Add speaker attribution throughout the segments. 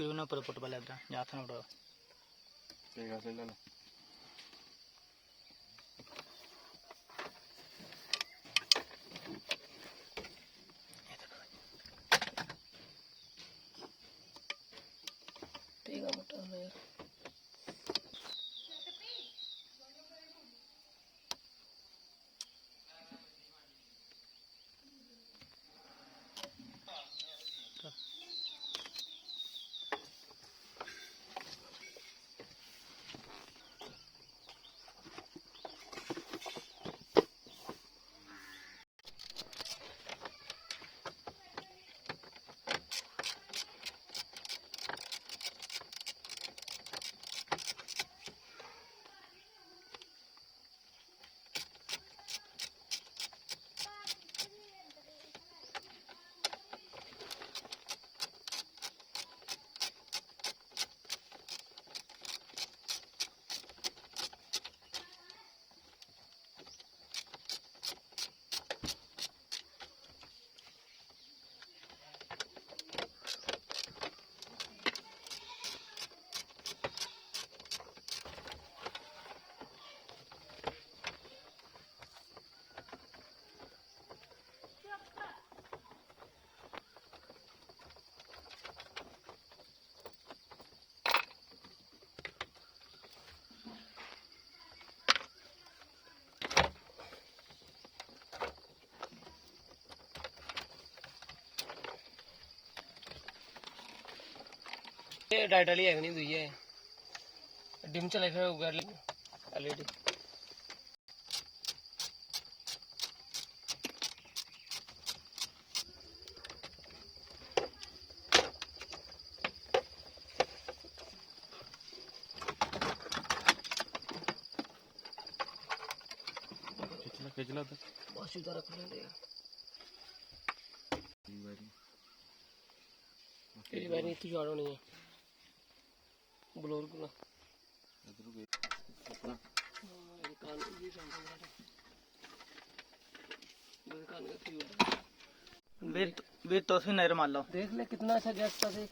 Speaker 1: fuse ने ऊपर put पा लेता या था ना उड़ा
Speaker 2: ठीक है ले लो
Speaker 1: ठीक है मोटा है ये डाइट वाली है नहीं दुई है डिम चले फिर उगर एलईडी
Speaker 2: खिचला तो
Speaker 1: बस इधर रख ले तेरी बारी नहीं तू जाड़ो नहीं है ब्लोर को
Speaker 2: इधर गए अपना
Speaker 1: कान ये कान का फ्यूज वे तो से नहर मान लो देख ले कितना अच्छा गैस का देख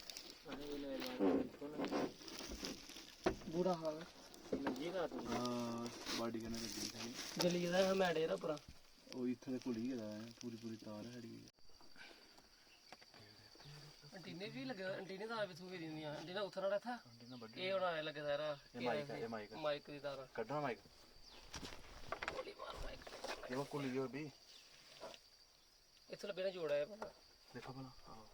Speaker 1: बुरा हाल है ये का
Speaker 2: हां बॉडी करने लगी
Speaker 1: जली गया है मैडे रा पूरा
Speaker 2: ਉਹ ਇੱਥੇ ਕੁੜੀ ਹੈਗਾ ਪੂਰੀ ਤਾਰ ਹੈੜੀ
Speaker 1: ਐਂਟੀਨੇ ਵੀ ਲੱਗੇ ਐਂਟੀਨੇ ਤਾਰ ਵੀ ਥੂਗੇ ਦਿੰਦੀਆਂ ਐਂਟੀਨਾ ਉਥਰ ਰਹਾ ਥਾ ਇਹ ਉਹਨਾਂ ਨੇ ਲੱਗੇ ਸਾਰਾ ਇਹ ਮਾਈਕ ਦੀ ਤਾਰ
Speaker 2: ਕੱਢਣਾ ਮਾਈਕ
Speaker 1: ਗੋਲੀ ਮਾਰ ਮਾਈਕ
Speaker 2: ਇਹ ਕੁਲੀ ਜੋ ਵੀ
Speaker 1: ਇੱਥੇ ਲੱਭੇ ਨਾ ਜੋੜਾ ਹੈ
Speaker 2: ਦੇਖੋ ਭਲਾ ਆਹ